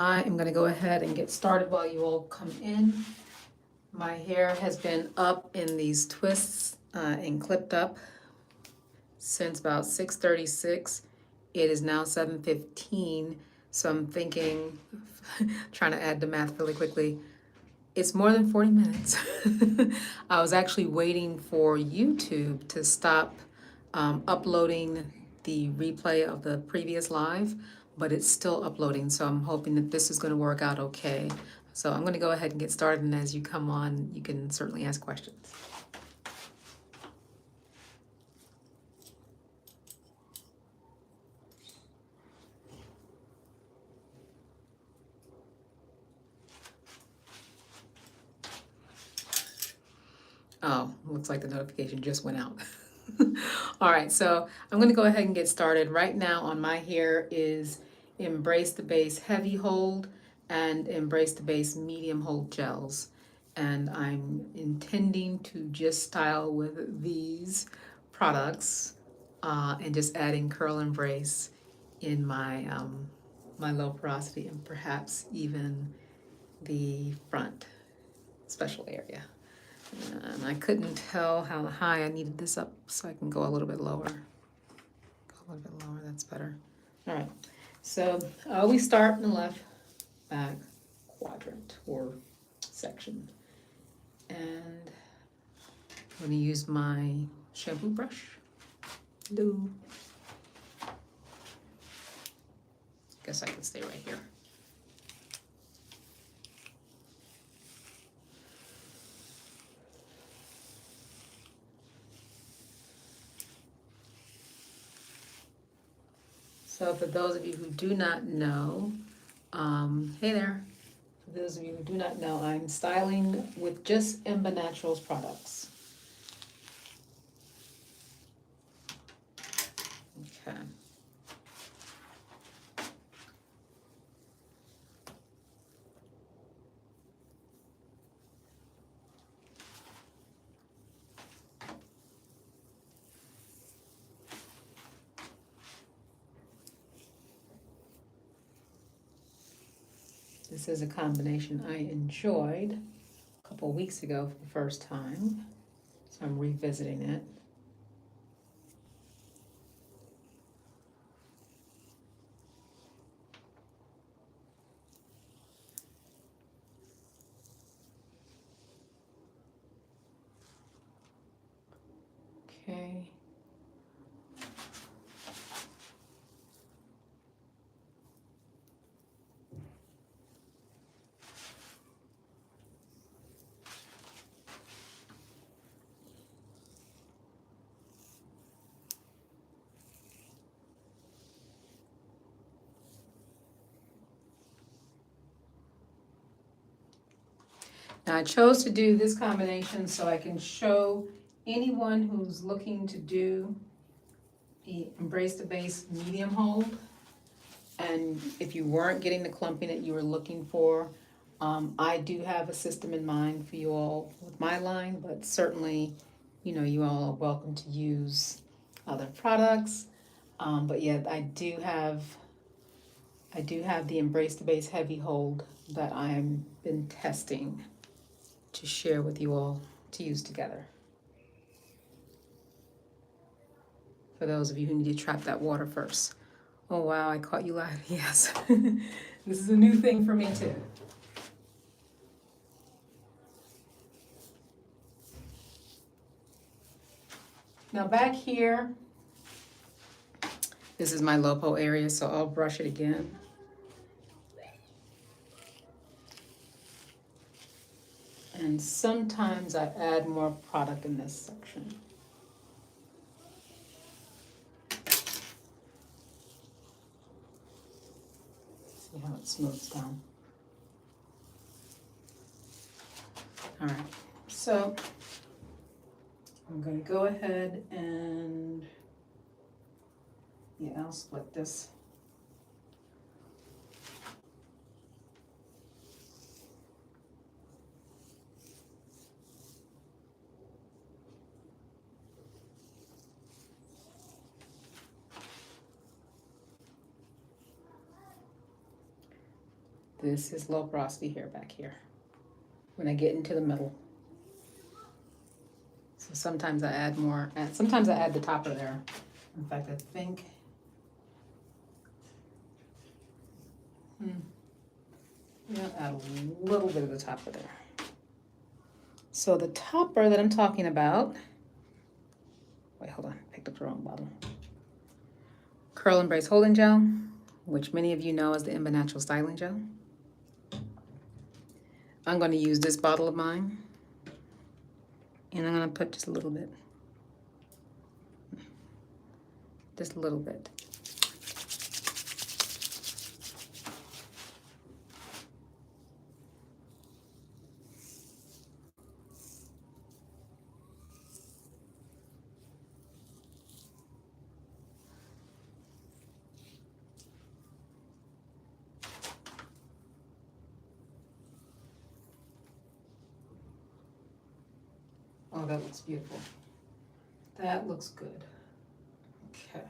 I am going to go ahead and get started while you all come in. My hair has been up in these twists and clipped up since about 6:36. It is now 7:15, so I'm thinking, trying to add the math really quickly, it's more than 40 minutes. I was actually waiting for YouTube to stop uploading the replay of the previous live, but it's still uploading, so I'm hoping that this is going to work out okay. So I'm going to go ahead and get started, and as you come on, you can certainly ask questions. Oh, looks like the notification just went out. All right, so I'm going to go ahead and get started. Right now on my hair is Embrace the Base Heavy Hold and Embrace the Base Medium Hold gels. And I'm intending to just style with these products and just adding Curl Embrace in my low porosity and perhaps even the front special area. And I couldn't tell how high I needed this up, so I can go a little bit lower. Go a little bit lower, that's better. All right, so I always start in the left back quadrant or section. And I'm gonna use my shampoo brush. Hello. Guess I can stay right here. So for those of you who do not know, hey there. For those of you who do not know, I'm styling with just Emba Naturals products. Okay. This is a combination I enjoyed a couple weeks ago for the first time, so I'm revisiting it. Okay. Now I chose to do this combination so I can show anyone who's looking to do the Embrace the Base medium hold. And if you weren't getting the clumping that you were looking for, I do have a system in mind for you all with my line, but certainly, you all are welcome to use other products. But yeah, I do have the Embrace the Base Heavy Hold that I've been testing to share with you all to use together. For those of you who need to trap that water first. Oh wow, I caught you live. Yes. This is a new thing for me too. Now back here, this is my low-po area, so I'll brush it again. And sometimes I add more product in this section. See how it smooths down. All right, so I'm going to go ahead and, yeah, I'll split this. This is low porosity hair back here when I get into the middle. So sometimes I add more, and sometimes I add the topper there. In fact, I think, yeah, add a little bit of the topper there. So the topper that I'm talking about, wait, hold on, picked up the wrong bottle. Curl and Brace Holding Gel, which many of you know as the Emba Natural Styling Gel. I'm going to use this bottle of mine, and I'm going to put just a little bit. Just a little bit. Oh, that looks beautiful. That looks good. Okay.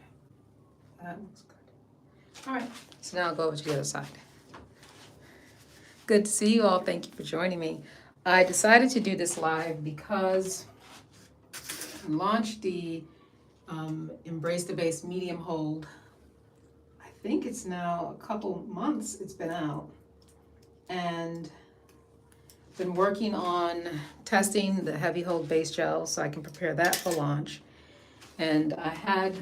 That looks good. All right. So now I'll go over to the other side. Good to see you all. Thank you for joining me. I decided to do this live because I launched the Embrace the Base Medium Hold. I think it's now a couple months it's been out. And been working on testing the heavy hold base gel so I can prepare that for launch. And I had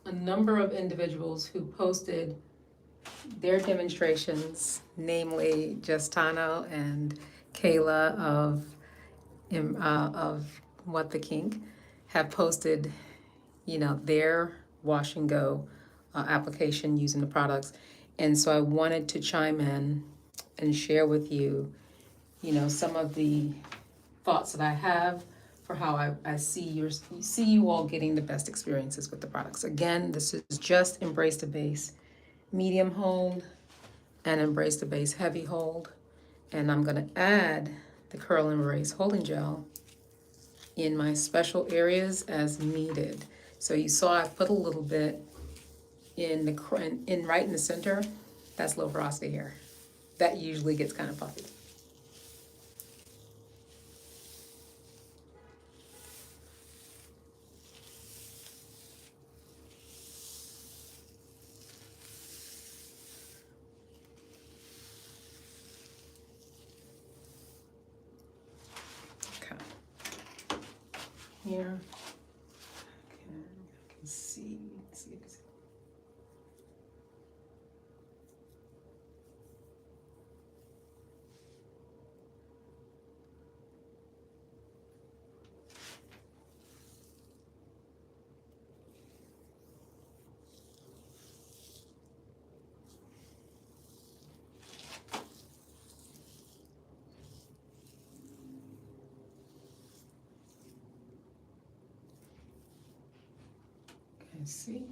a number of individuals who posted their demonstrations, namely Justano and Kayla of What the Kink, have posted, their wash and go application using the products. And so I wanted to chime in and share with you, some of the thoughts that I have for how I see you all getting the best experiences with the products. Again, this is just Embrace the Base Medium Hold and Embrace the Base Heavy Hold. And I'm going to add the Curl and Brace Holding Gel in my special areas as needed. So you saw I put a little bit in right in the center. That's low porosity hair. That usually gets kind of puffy. Okay. Here. Okay. I can see. Let's see if it's see.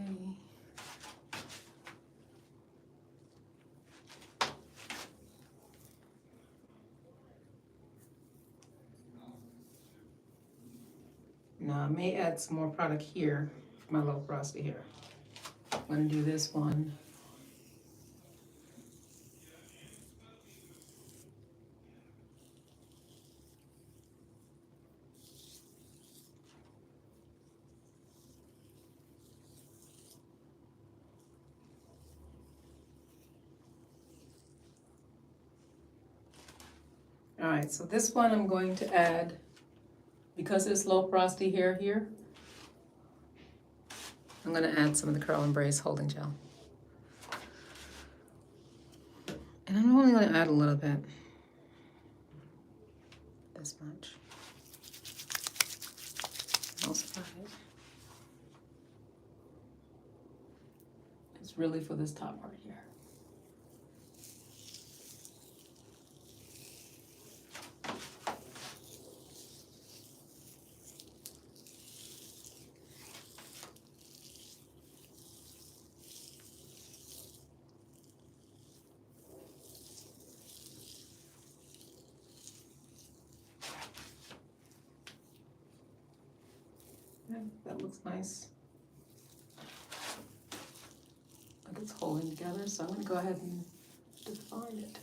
Okay. Now I may add some more product here for my low porosity hair. I'm gonna do this one. All right, so this one I'm going to add, because it's low porosity hair here, I'm gonna add some of the Curl and Brace Holding Gel. And I'm only going to add a little bit. This much. Most of it. It's really for this top part here. Yeah, that looks nice. Like it's holding together, so I'm going to go ahead and define it.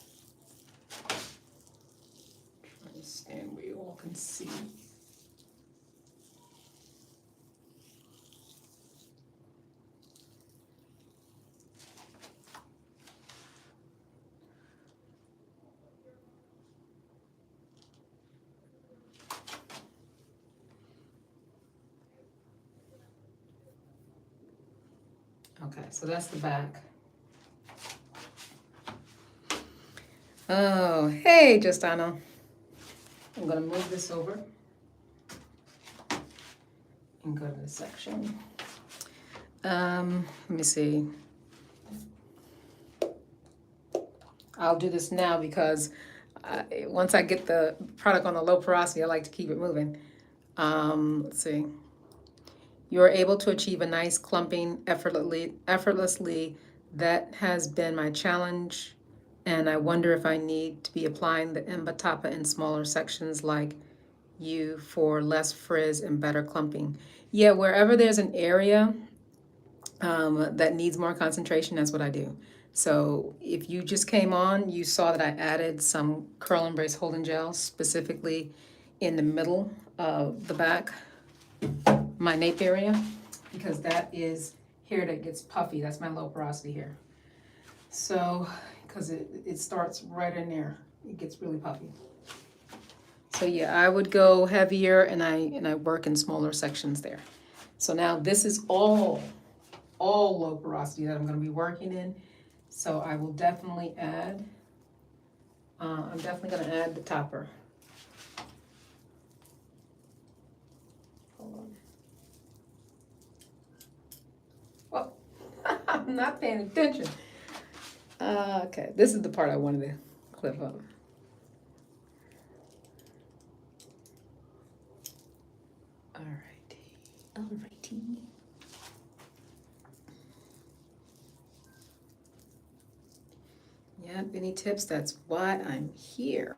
Try to stand where you all can see. Okay, so that's the back. Oh, hey, Justano. I'm gonna move this over and go to the section. Let me see. I'll do this now because once I get the product on the low porosity, I like to keep it moving. Let's see. You are able to achieve a nice clumping effortlessly. That has been my challenge, and I wonder if I need to be applying the Mbatapa in smaller sections like you for less frizz and better clumping. Yeah, wherever there's an area that needs more concentration, that's what I do. So if you just came on, you saw that I added some curl and brace holding gel specifically in the middle of the back, my nape area, because that is here that gets puffy. That's my low porosity here. So, because it starts right in there, it gets really puffy. So yeah, I would go heavier and I work in smaller sections there. So now this is all low porosity that I'm going to be working in. So I will definitely add, I'm definitely going to add the topper. Hold on. Well, I'm not paying attention. Okay, this is the part I wanted to clip up. Alrighty. Yep, any tips? That's why I'm here.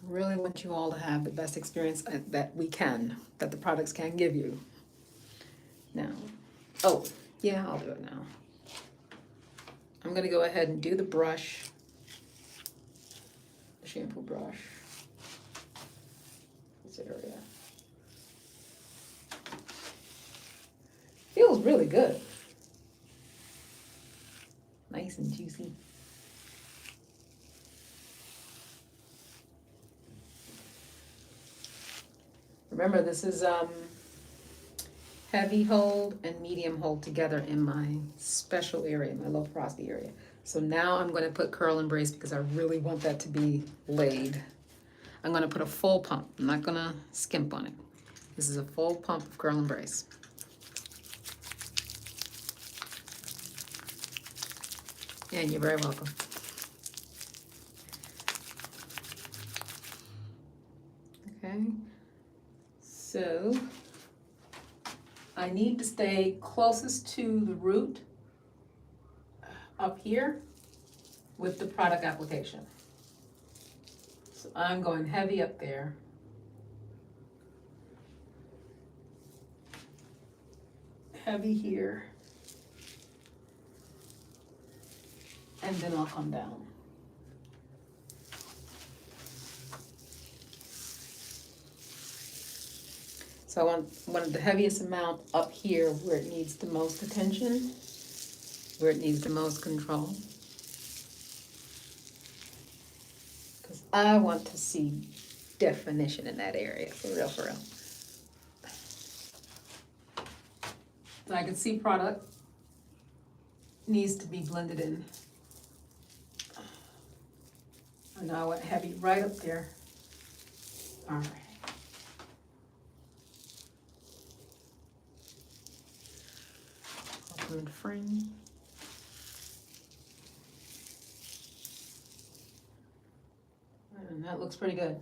Really want you all to have the best experience that we can, that the products can give you. Now, oh, yeah, I'll do it now. I'm gonna go ahead and do the brush, the shampoo brush, this area. Feels really good. Nice and juicy. Remember, this is heavy hold and medium hold together in my special area, my low porosity area. So now I'm going to put curl and brace because I really want that to be laid. I'm going to put a full pump. I'm not going to skimp on it. This is a full pump of curl and brace. And you're very welcome. Okay. So I need to stay closest to the root up here with the product application. So I'm going heavy up there. Heavy here. And then I'll come down. So I want the heaviest amount up here where it needs the most attention, where it needs the most control. Because I want to see definition in that area, for real, for real. I can see product needs to be blended in I know I went heavy right up there. All right. Open the frame. And that looks pretty good.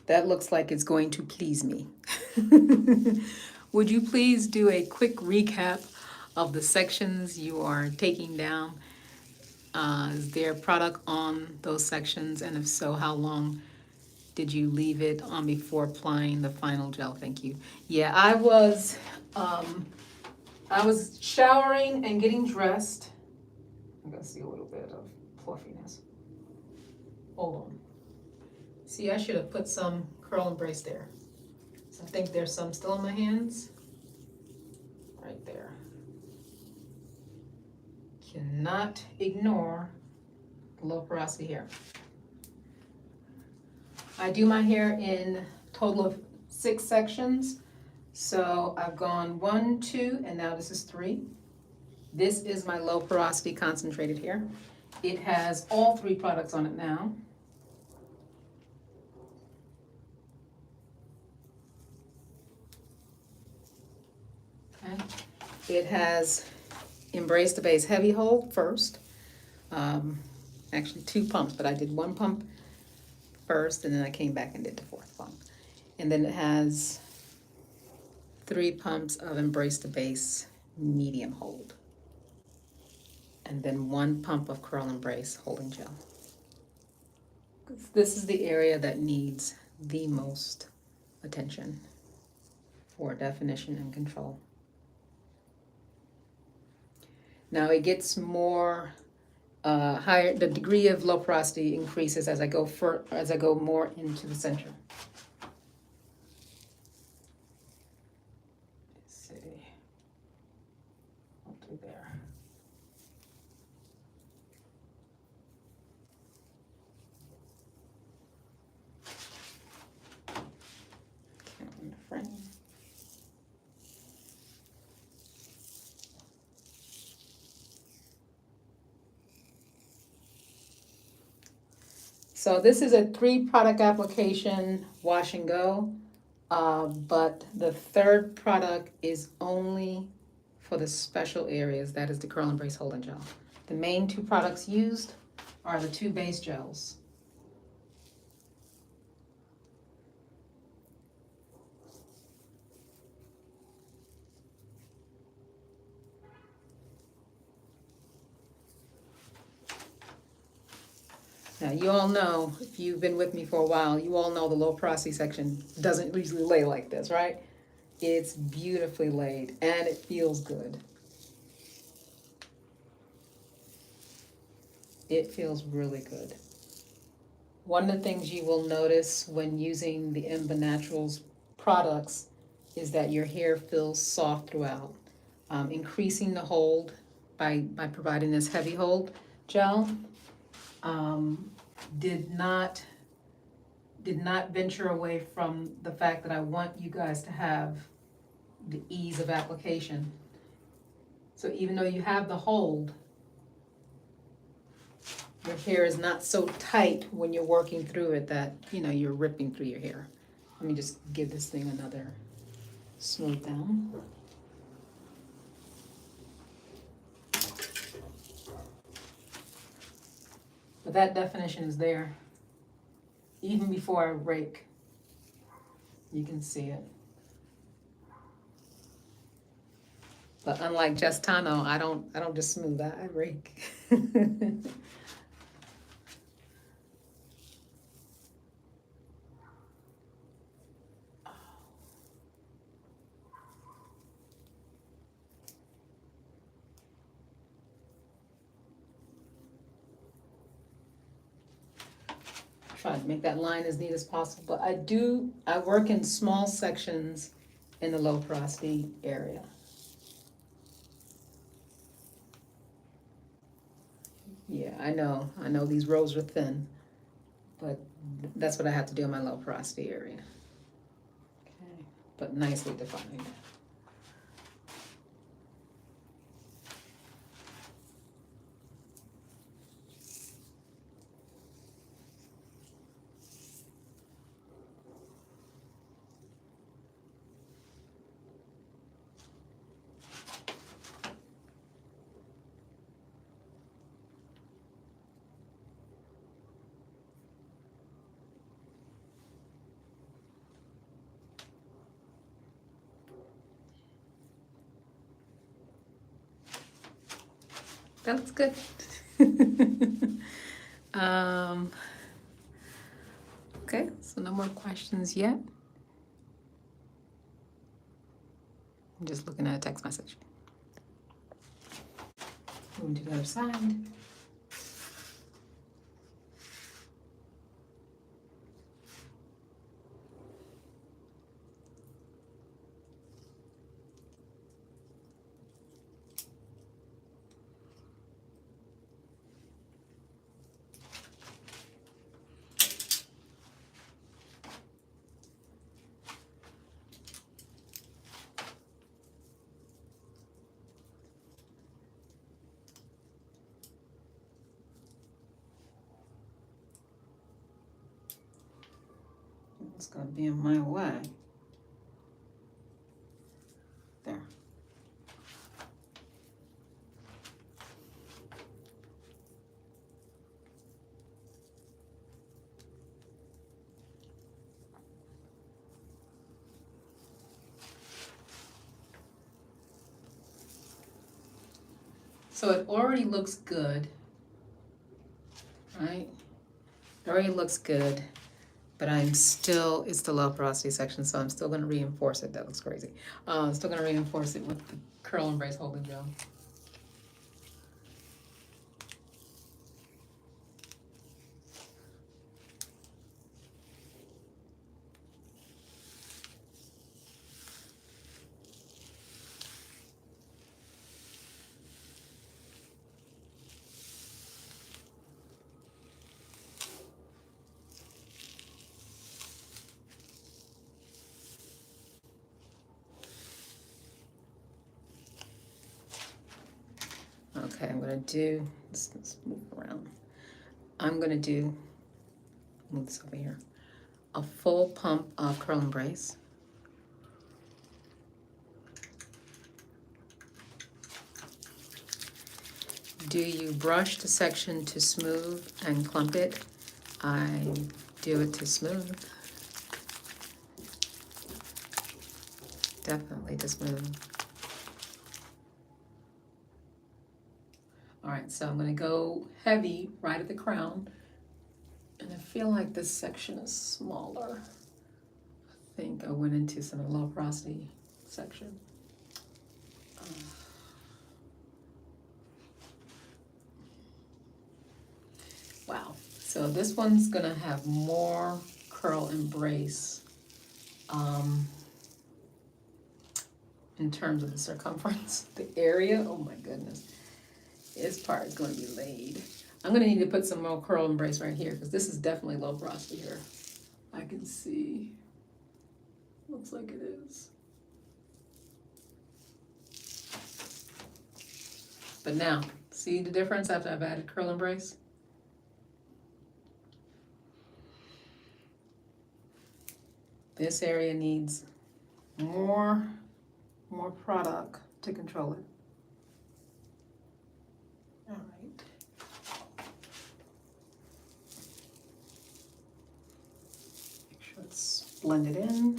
That looks like it's going to please me. Would you please do a quick recap of the sections you are taking down? Is there a product on those sections? And if so, how long did you leave it on before applying the final gel? Thank you. Yeah, I was showering and getting dressed. I'm gonna see a little bit of fluffiness. Hold on. See, I should have put some curl and brace there. So I think there's some still on my hands. Right there. Cannot ignore the low porosity hair. I do my hair in total of 6 sections. So I've gone 1, 2, and now this is 3. This is my low porosity concentrated hair. It has all 3 products on it now. Okay. It has Embrace the Base Heavy Hold first. Actually 2 pumps, but I did 1 pump first, and then I came back and did the 4th pump. And then it has 3 pumps of Embrace the Base Medium Hold. And then 1 pump of Curl and Brace Holding Gel. This is the area that needs the most attention for definition and control. Now it gets more higher. The degree of low porosity increases as I go more into the center. Let's see. Up to there. Okay, in the frame. So this is a 3-product application, wash and go, but the 3rd product is only for the special areas. That is the Curl and Brace Hold and Gel. The main 2 products used are the 2 base gels. Now, you all know, if you've been with me for a while, you all know the low porosity section doesn't usually lay like this, right? It's beautifully laid, and it feels good. It feels really good. One of the things you will notice when using the Emba Naturals products is that your hair feels soft throughout. Increasing the hold by providing this heavy hold gel did not venture away from the fact that I want you guys to have the ease of application. So even though you have the hold, your hair is not so tight when you're working through it that, you're ripping through your hair. Let me just give this thing another smooth down. But that definition is there. Even before I rake, you can see it. But unlike Gestano, I don't just smooth, I rake. Try to make that line as neat as possible, but I work in small sections in the low porosity area. Yeah, I know these rows are thin, but that's what I have to do in my low porosity area. Okay, but nicely defined. That looks good. um, okay, so no more questions yet. I'm just looking at a text message. Moving to the other side. It's gonna be in my way. There. So it already looks good, right? It already looks good, but it's the low porosity section, so I'm still gonna reinforce it. That looks crazy. I'm still gonna reinforce it with the curl and brace holding gel. Okay, let's move around. I'm gonna move this over here, a full pump of curl and brace. Do you brush the section to smooth and clump it? I do it to smooth. Definitely to smooth. All right, so I'm gonna go heavy right at the crown. And I feel like this section is smaller. I think I went into some of the low porosity section. Wow, so this one's gonna have more curl and brace in terms of the circumference. The area, oh my goodness. This part is gonna be laid. I'm gonna need to put some more curl and brace right here because this is definitely low porosity here. I can see, looks like it is. But now, see the difference after I've added curl and brace? This area needs more product to control it. All right. Make sure it's blended in.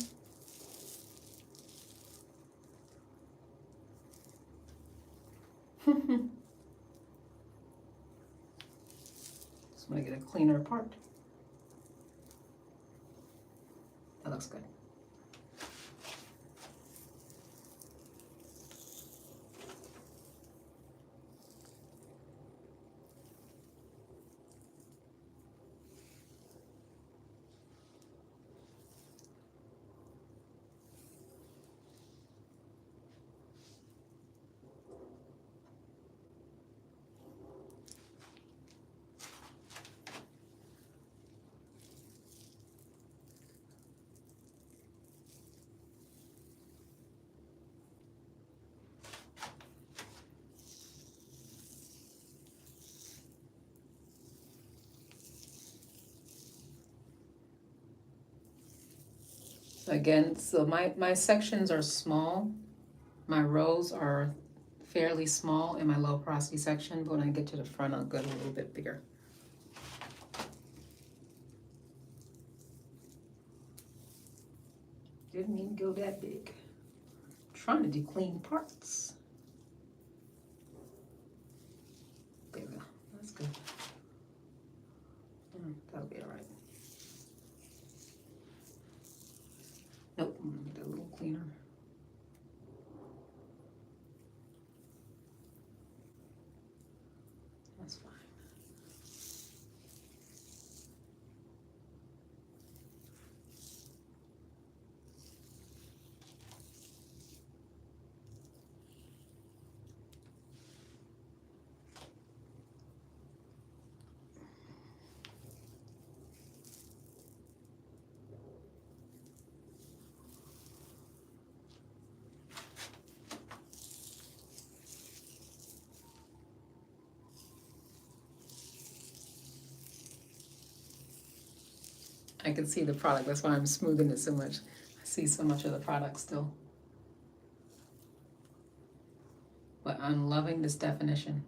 Just want to get a cleaner part. That looks good. Again, so my sections are small. My rows are fairly small in my low porosity section, but when I get to the front, I'll go a little bit bigger. Didn't even go that big. I'm trying to do clean parts. excessive. That'll be all right. Nope, I'm gonna get that a little cleaner. That's fine. I can see the product, that's why I'm smoothing it so much. I see so much of the product still. But I'm loving this definition.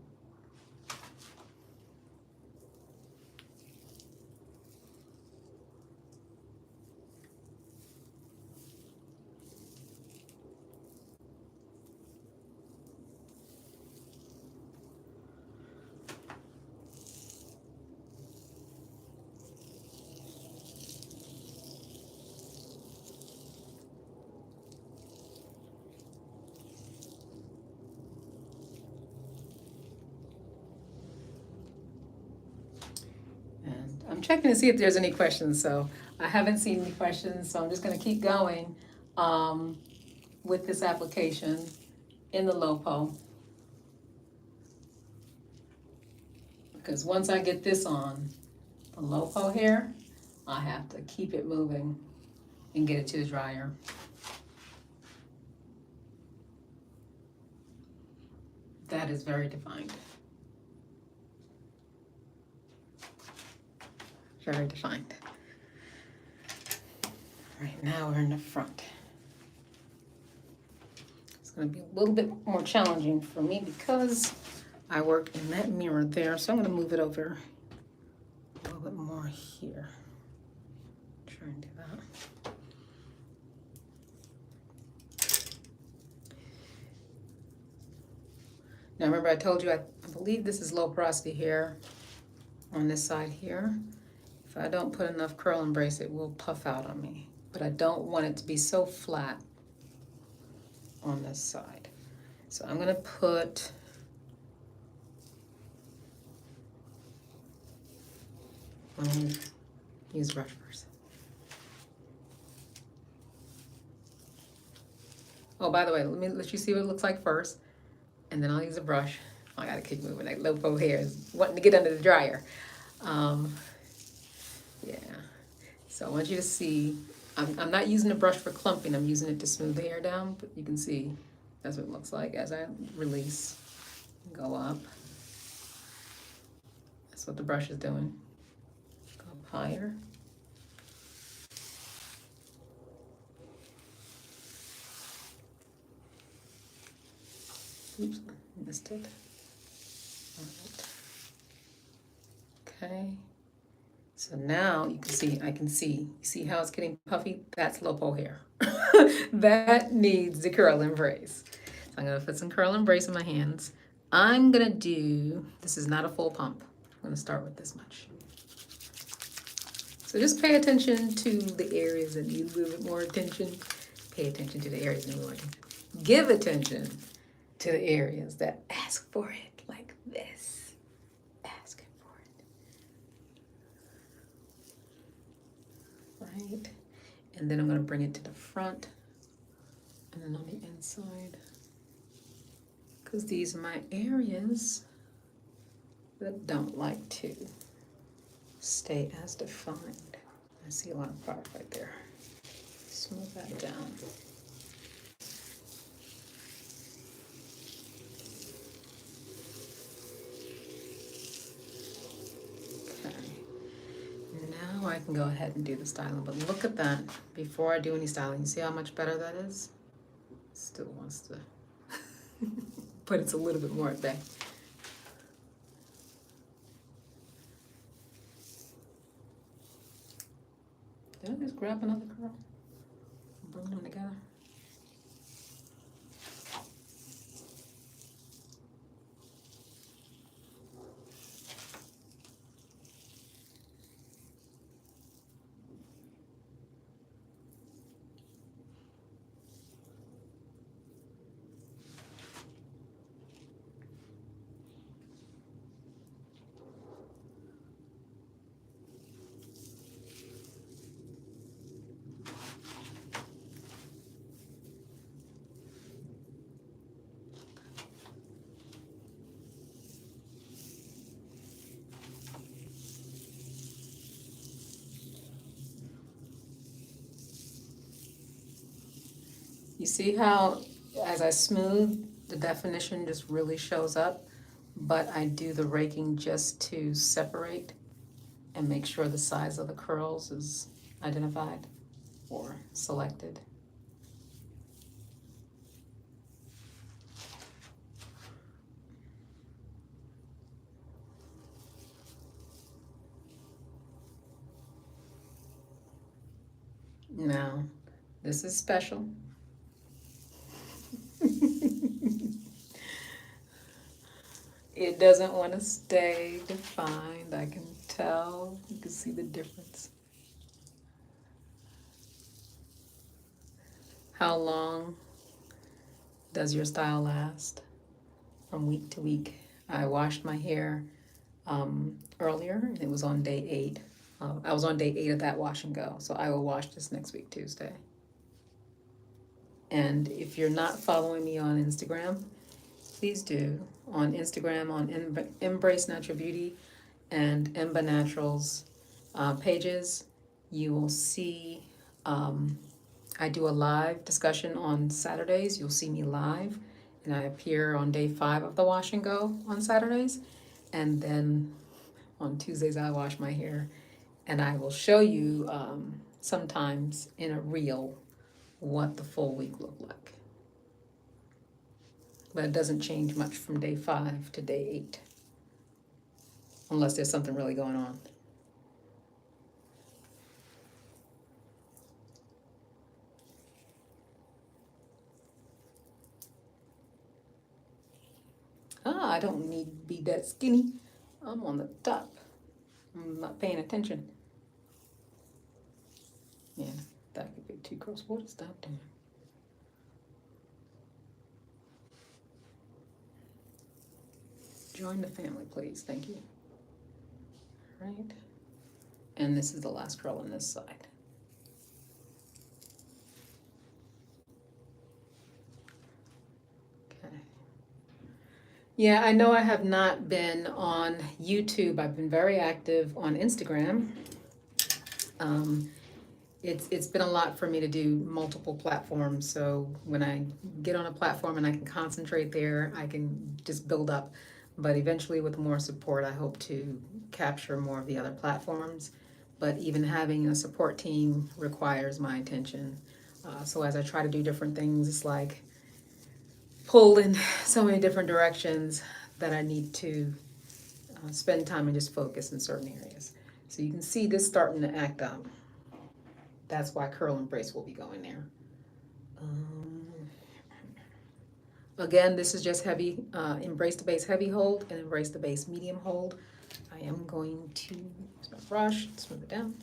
And I'm checking to see if there's any questions, so I haven't seen any questions, so I'm just gonna keep going with this application in the LoPo. Because once I get this on the LoPo here, I have to keep it moving and get it to the dryer. That is very defined. Very defined. Right now we're in the front. It's gonna be a little bit more challenging for me because I work in that mirror there, so I'm gonna move it over a little bit more here. Try and do that. Now remember I told you I believe this is low porosity here on this side here. If I don't put enough curl and brace, it will puff out on me. But I don't want it to be so flat on this side. So I'm gonna put use brush first. Oh, by the way, let me let you see what it looks like first, and then I'll use a brush. Oh, I gotta keep moving. That LoPo hair is wanting to get under the dryer. Yeah. So I want you to see. I'm not using the brush for clumping. I'm using it to smooth the hair down. But you can see that's what it looks like as I release, go up. That's what the brush is doing. Go up higher. Oops, missed it. All right. Okay. So now you can see, you see how it's getting puffy? That's LoPo hair. That needs the curl and brace. So I'm gonna put some curl and brace in my hands. I'm gonna do, this is not a full pump. I'm gonna start with this much. So just pay attention to the areas that need a little bit more attention. Pay attention to the areas that need more attention. Give attention to the areas that ask for it, like this. Ask for it. Right? And then I'm gonna bring it to the front and then on the inside. Because these are my areas that don't like to stay as defined. I see a lot of product right there. Smooth that down. Now I can go ahead and do the styling, but look at that. Before I do any styling, you see how much better that is? Still wants to, but it's a little bit more at bay. Did I just grab another curl? Bring them together. see how as I smooth, the definition just really shows up, but I do the raking just to separate and make sure the size of the curls is identified or selected. Now, this is special. It doesn't want to stay defined. I can tell. You can see the difference. How long does your style last from week to week? I washed my hair earlier, and it was on day 8. I was on day 8 of that wash and go, so I will wash this next week, Tuesday. And if you're not following me on Instagram, please do. On Instagram, on Embrace Natural Beauty and Emba Naturals pages, you will see I do a live discussion on Saturdays. You'll see me live, and I appear on day 5 of the wash and go on Saturdays. And then on Tuesdays, I wash my hair, and I will show you sometimes in a reel what the full week looked like. But it doesn't change much from day 5 to day 8, unless there's something really going on. I don't need to be that skinny. I'm on the top. I'm not paying attention. Yeah, that could be too gross. What is that doing? Join the family, please. Thank you. Right. And this is the last curl on this side. Okay. Yeah, I know I have not been on YouTube. I've been very active on Instagram. It's been a lot for me to do multiple platforms. So when I get on a platform and I can concentrate there, I can just build up. But eventually, with more support, I hope to capture more of the other platforms. But even having a support team requires my attention. So as I try to do different things, it's like pulled in so many different directions that I need to spend time and just focus in certain areas. So you can see this starting to act up. That's why curl and brace will be going there. Again, this is just heavy, embrace the base heavy hold and embrace the base medium hold. I am going to use my brush, smooth it down.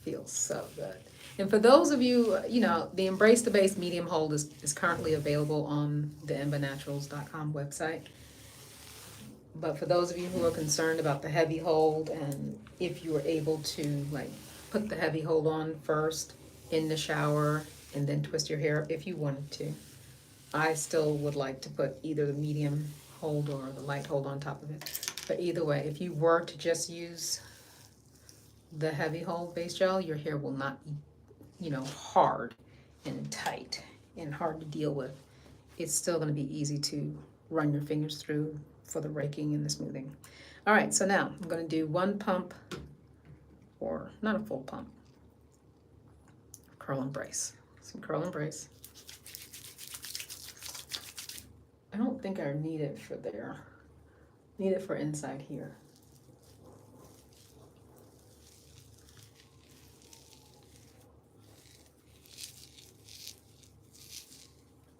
Feels so good. And for those of you, the Embrace the Base medium hold is currently available on the embanaturals.com website. But for those of you who are concerned about the heavy hold, and if you were able to put the heavy hold on first in the shower and then twist your hair if you wanted to, I still would like to put either the medium hold or the light hold on top of it. But either way, if you were to just use the heavy hold base gel, your hair will not be, hard and tight and hard to deal with. It's still going to be easy to run your fingers through for the raking and the smoothing. All right, so now I'm going to do one pump, or not a full pump, curl and brace. Some curl and brace. I don't think I need it for there. Need it for inside here.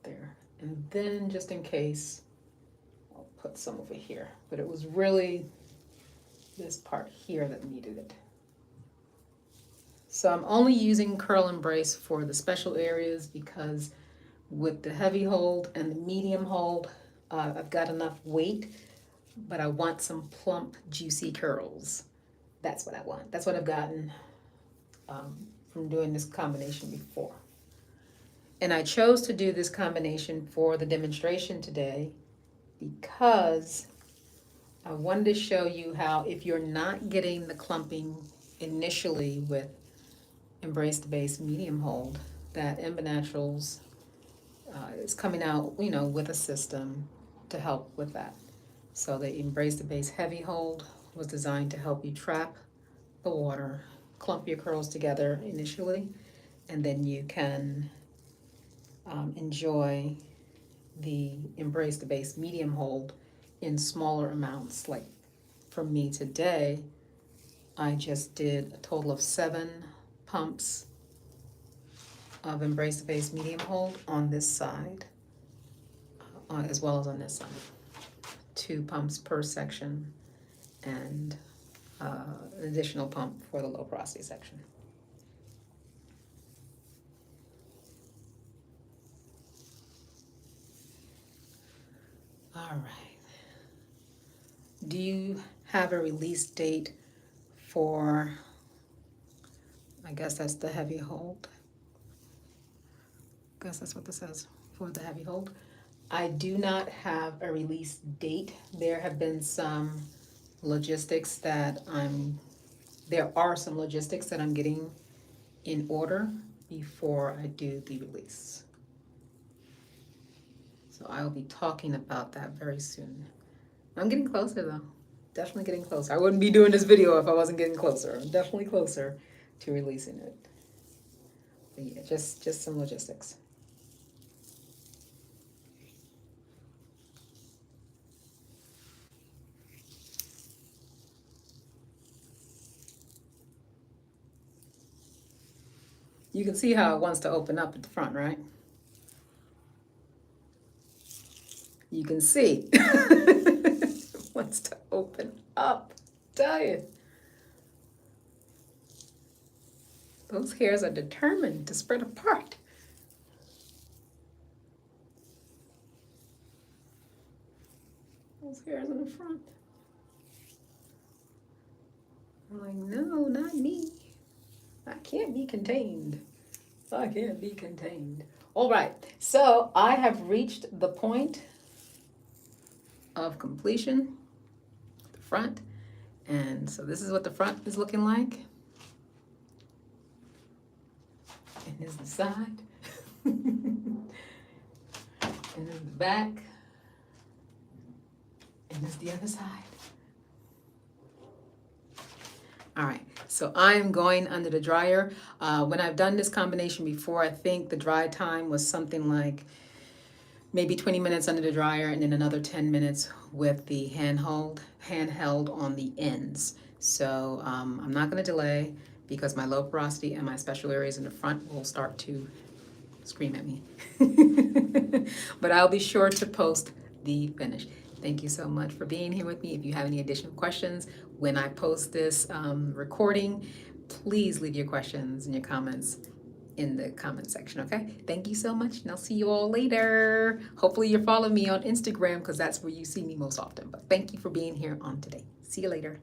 There. And then just in case, I'll put some over here. But it was really this part here that needed it. So I'm only using curl and brace for the special areas because with the heavy hold and the medium hold, I've got enough weight, but I want some plump, juicy curls. That's what I want. That's what I've gotten from doing this combination before. And I chose to do this combination for the demonstration today because I wanted to show you how if you're not getting the clumping initially with Embrace the Base Medium Hold that Ember Naturals is coming out, with a system to help with that. So the Embrace the Base Heavy Hold was designed to help you trap the water, clump your curls together initially, and then you can enjoy the Embrace the Base Medium Hold in smaller amounts. Like for me today, I just did a total of 7 pumps of Embrace the Base Medium Hold on this side, as well as on this side. 2 pumps per section, and an additional pump for the low porosity section. All right. Do you have a release date for, I guess that's the heavy hold? I guess that's what this says for the heavy hold. I do not have a release date. There have been some logistics that there are some logistics that I'm getting in order before I do the release. So I'll be talking about that very soon. I'm getting closer though. Definitely getting closer. I wouldn't be doing this video if I wasn't getting closer. I'm definitely closer to releasing it. But yeah, just some logistics. You can see how it wants to open up at the front, right? You can see it wants to open up. Tell you. Those hairs are determined to spread apart. Those hairs in the front. I'm like, no, not me. I can't be contained. I can't be contained. All right, so I have reached the point of completion, the front. And so this is what the front is looking like. And here's the side. And then the back. And there's the other side. All right, so I'm going under the dryer. When I've done this combination before, I think the dry time was something like maybe 20 minutes under the dryer and then another 10 minutes with the handheld on the ends. So I'm not gonna delay because my low porosity and my special areas in the front will start to scream at me. But I'll be sure to post the finish. Thank you so much for being here with me. If you have any additional questions, when I post this recording, please leave your questions and your comments in the comment section, okay? Thank you so much, and I'll see you all later. Hopefully you're following me on Instagram because that's where you see me most often. But thank you for being here on today. See you later.